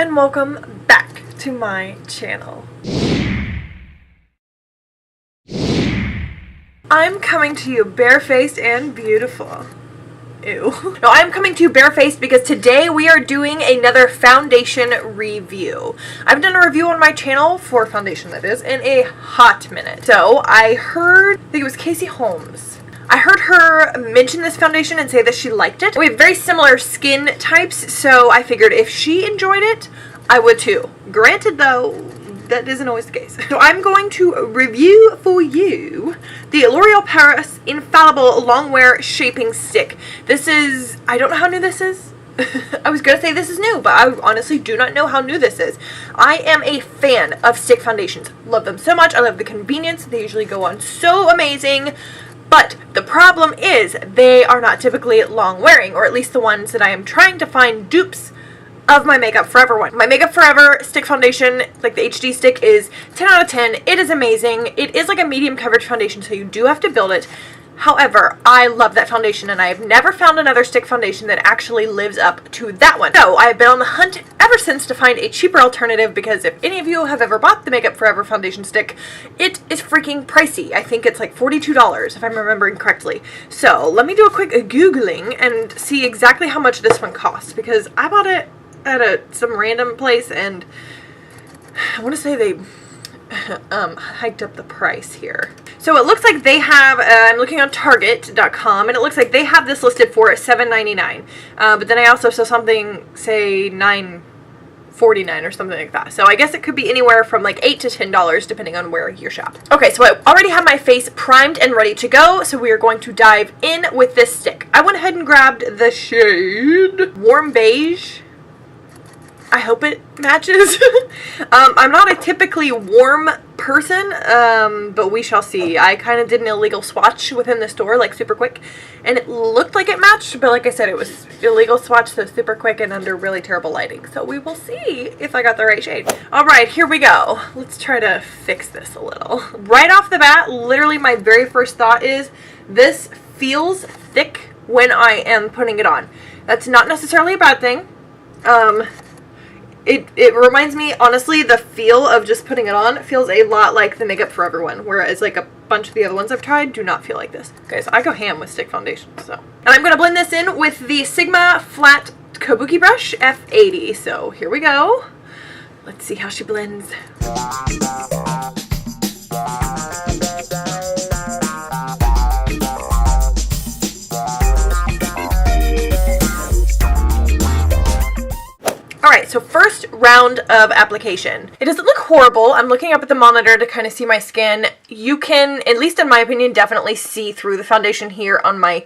and welcome back to my channel. I'm coming to you barefaced and beautiful. Ew. No, I'm coming to you barefaced because today we are doing another foundation review. I've done a review on my channel for foundation, that is, in a hot minute. So I think it was Casey Holmes. I heard her mention this foundation and say that she liked it. We have very similar skin types, so I figured if she enjoyed it, I would too. Granted though, that isn't always the case. So I'm going to review for you the L'Oreal Paris Infallible Longwear Shaping Stick. This is, I don't know how new this is. I was going to say this is new, but I honestly do not know how new this is. I am a fan of stick foundations. Love them so much. I love the convenience. They usually go on so amazing. But the problem is they are not typically long wearing, or at least the ones that I am trying to find dupes of my Makeup Forever one. My Makeup Forever stick foundation, like the HD stick, is 10 out of 10. It is amazing. It is like a medium coverage foundation, so you do have to build it. However, I love that foundation, and I have never found another stick foundation that actually lives up to that one. So I have been on the hunt ever since to find a cheaper alternative, because if any of you have ever bought the Makeup Forever foundation stick, it is freaking pricey. I think it's like $42 if I'm remembering correctly. So let me do a quick Googling and see exactly how much this one costs, because I bought it at some random place, and I want to say they hiked up the price here. So it looks like they have, I'm looking on Target.com, and it looks like they have this listed for $7.99. But then I also saw something say $9.49 or something like that. So I guess it could be anywhere from like $8 to $10 depending on where you shop. Okay, so I already have my face primed and ready to go, so we are going to dive in with this stick. I went ahead and grabbed the shade Warm Beige. I hope it matches. I'm not a typically warm person, but we shall see. I kind of did an illegal swatch within the store, like super quick, and it looked like it matched, but like I said, it was illegal swatch, so super quick and under really terrible lighting. So we will see if I got the right shade. All right, here we go. Let's try to fix this a little. Right off the bat, literally my very first thought is, this feels thick when I am putting it on. That's not necessarily a bad thing. It reminds me, honestly, the feel of just putting it on feels a lot like the Makeup Forever one, whereas like a bunch of the other ones I've tried do not feel like this. Okay, so I go ham with stick foundations, so. And I'm going to blend this in with the Sigma Flat Kabuki Brush F80, so here we go. Let's see how she blends. Alright, so first round of application. It doesn't look horrible. I'm looking up at the monitor to kind of see my skin. You can, at least in my opinion, definitely see through the foundation here on my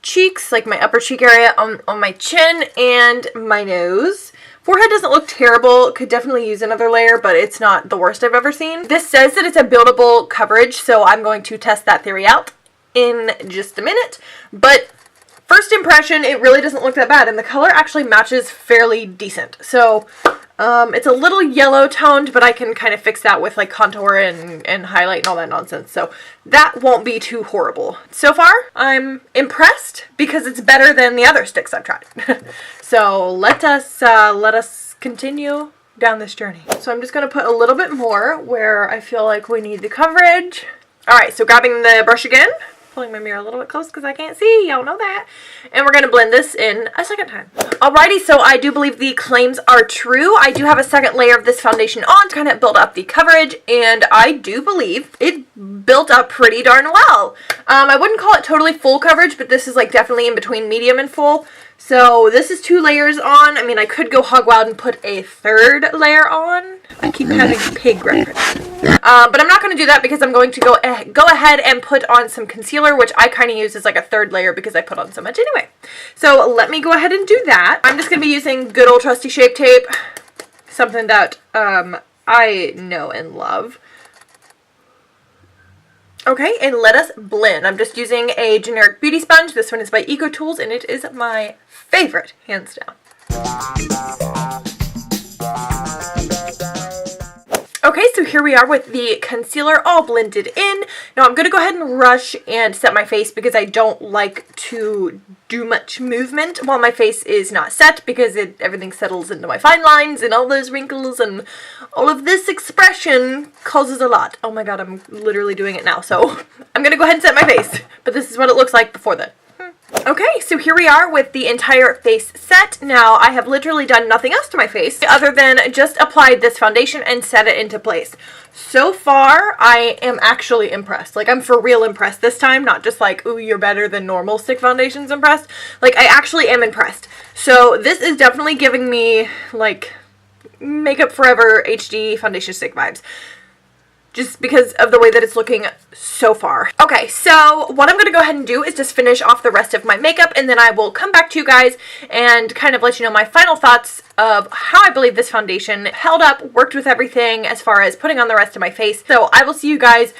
cheeks, like my upper cheek area, on my chin, and my nose. Forehead doesn't look terrible. Could definitely use another layer, but it's not the worst I've ever seen. This says that it's a buildable coverage, so I'm going to test that theory out in just a minute. But first impression, it really doesn't look that bad, and the color actually matches fairly decent. So, it's a little yellow toned, but I can kind of fix that with like contour and highlight and all that nonsense. So that won't be too horrible. So far, I'm impressed because it's better than the other sticks I've tried. So let us continue down this journey. So I'm just going to put a little bit more where I feel like we need the coverage. All right, so grabbing the brush again. Pulling my mirror a little bit close because I can't see, y'all know that. And we're going to blend this in a second time. Alrighty, so I do believe the claims are true. I do have a second layer of this foundation on to kind of build up the coverage, and I do believe it built up pretty darn well. I wouldn't call it totally full coverage, but this is like definitely in between medium and full. So this is 2 layers on. I mean, I could go hog wild and put a 3rd layer on. I keep having pig reference. But I'm not going to do that because I'm going to go ahead and put on some concealer, which I kind of use as like a 3rd layer because I put on so much anyway. So let me go ahead and do that. I'm just going to be using good old trusty Shape Tape, something that I know and love. Okay, and let us blend. I'm just using a generic beauty sponge. This one is by EcoTools, and it is my favorite, hands down. Okay, so here we are with the concealer all blended in. Now I'm going to go ahead and rush and set my face because I don't like to do much movement while my face is not set, because everything settles into my fine lines and all those wrinkles, and all of this expression causes a lot. Oh my god, I'm literally doing it now, so I'm gonna go ahead and set my face. But this is what it looks like before then. Okay, so here we are with the entire face set. Now, I have literally done nothing else to my face other than just applied this foundation and set it into place. So far, I am actually impressed. Like, I'm for real impressed this time, not just like, ooh, you're better than normal stick foundations impressed. Like, I actually am impressed. So, this is definitely giving me, like, Makeup Forever HD foundation stick vibes. Just because of the way that it's looking so far. Okay, so what I'm going to go ahead and do is just finish off the rest of my makeup, and then I will come back to you guys and kind of let you know my final thoughts of how I believe this foundation held up, worked with everything as far as putting on the rest of my face. So I will see you guys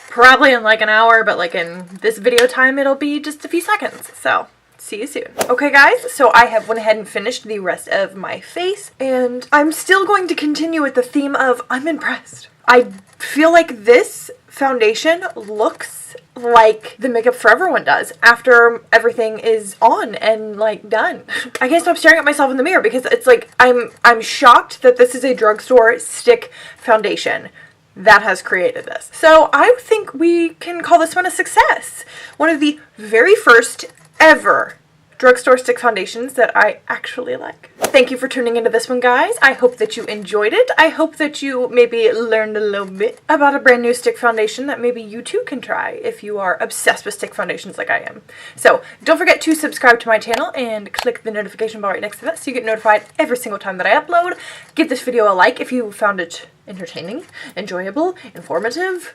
probably in like an hour, but like in this video time, it'll be just a few seconds. So see you soon. Okay guys, so I have went ahead and finished the rest of my face, and I'm still going to continue with the theme of I'm impressed. I feel like this foundation looks like the Makeup Forever one does after everything is on and like done. I can't stop staring at myself in the mirror because it's like I'm shocked that this is a drugstore stick foundation that has created this. So I think we can call this one a success. One of the very first ever drugstore stick foundations that I actually like. Thank you for tuning into this one, guys. I hope that you enjoyed it. I hope that you maybe learned a little bit about a brand new stick foundation that maybe you too can try if you are obsessed with stick foundations like I am. So don't forget to subscribe to my channel and click the notification bell right next to that so you get notified every single time that I upload. Give this video a like if you found it entertaining, enjoyable, informative.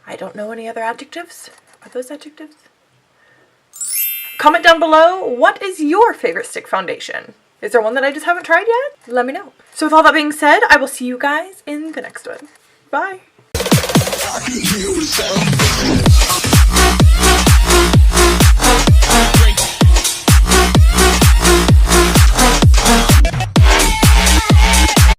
I don't know any other adjectives. Are those adjectives? Comment down below, what is your favorite stick foundation? Is there one that I just haven't tried yet? Let me know. So with all that being said, I will see you guys in the next one. Bye.